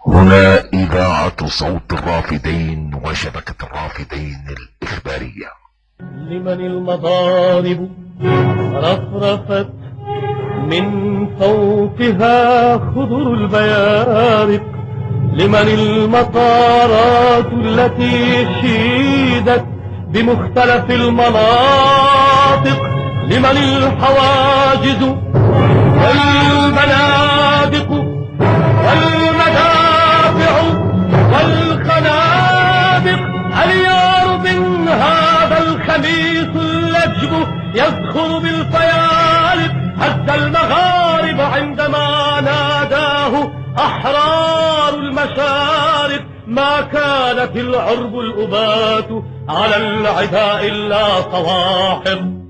هنا إذاعة صوت الرافدين وشبكة الرافدين الإخبارية. لمن المضارب رفرفت من فوقها خضر البيارق، لمن المطارات التي شيدت بمختلف المناطق، لمن الحواجز والبنادق والمدافع والخنادق. اليار من هذا الخميس اللجب يزخر بالفيالق، هز المغارب عندما ناداه أحرار المشارق. ما كانت العرب الأبات على العداء إلا صواحب.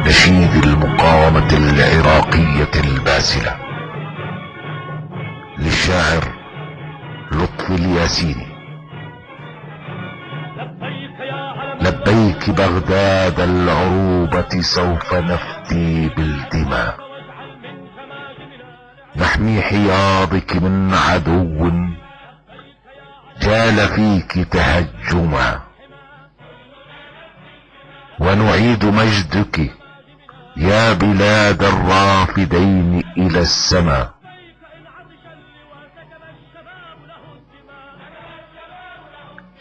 نشيد المقاومة العراقية الباسلة للشاعر لطفي الياسيني. لبيك بغداد العروبة سوف نفتي بالدماء، نحمي حياضك من عدو جال فيك تهجما، ونعيد مجدك يا بلاد الرافدين إلى السماء.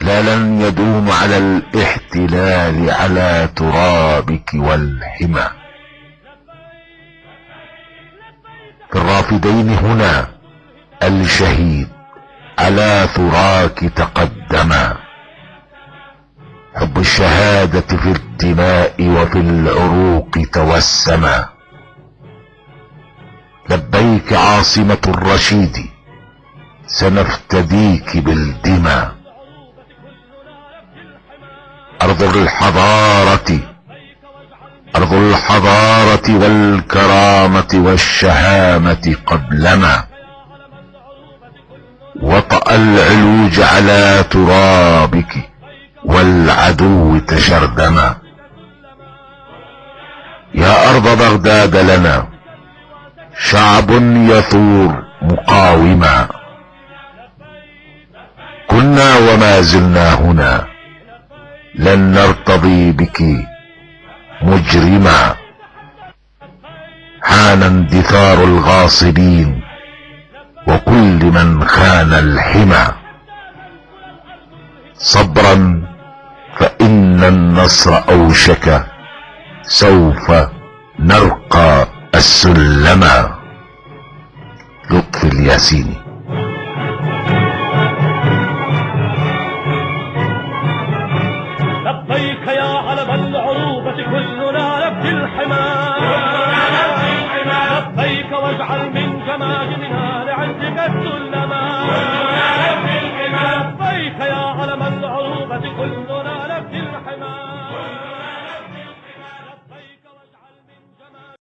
لا لن يدوم على الاحتلال على ترابك والحمى. في الرافدين هنا الشهيد على ثراك تقدما، حب الشهادة في الدماء وفي العروق توسما. لبيك عاصمة الرشيد سنفتديك بالدماء، أرض الحضارة والكرامة والشهامة قبلما، وطأ العلوج على ترابك والعدو تشردما. يا أرض بغداد لنا شعب يثور مقاوما، كنا وما زلنا هنا لن نرتضي بك مجرما. حان اندثار الغاصبين وكل من خان الحمى، صبرا فإن النصر أوشك سوف نرقى السلما. لطفي الياسيني. لبيك يا علم العروبة كلنا نبكي الحمى، لبيك واجعل من جماجمنا لعزك السلام.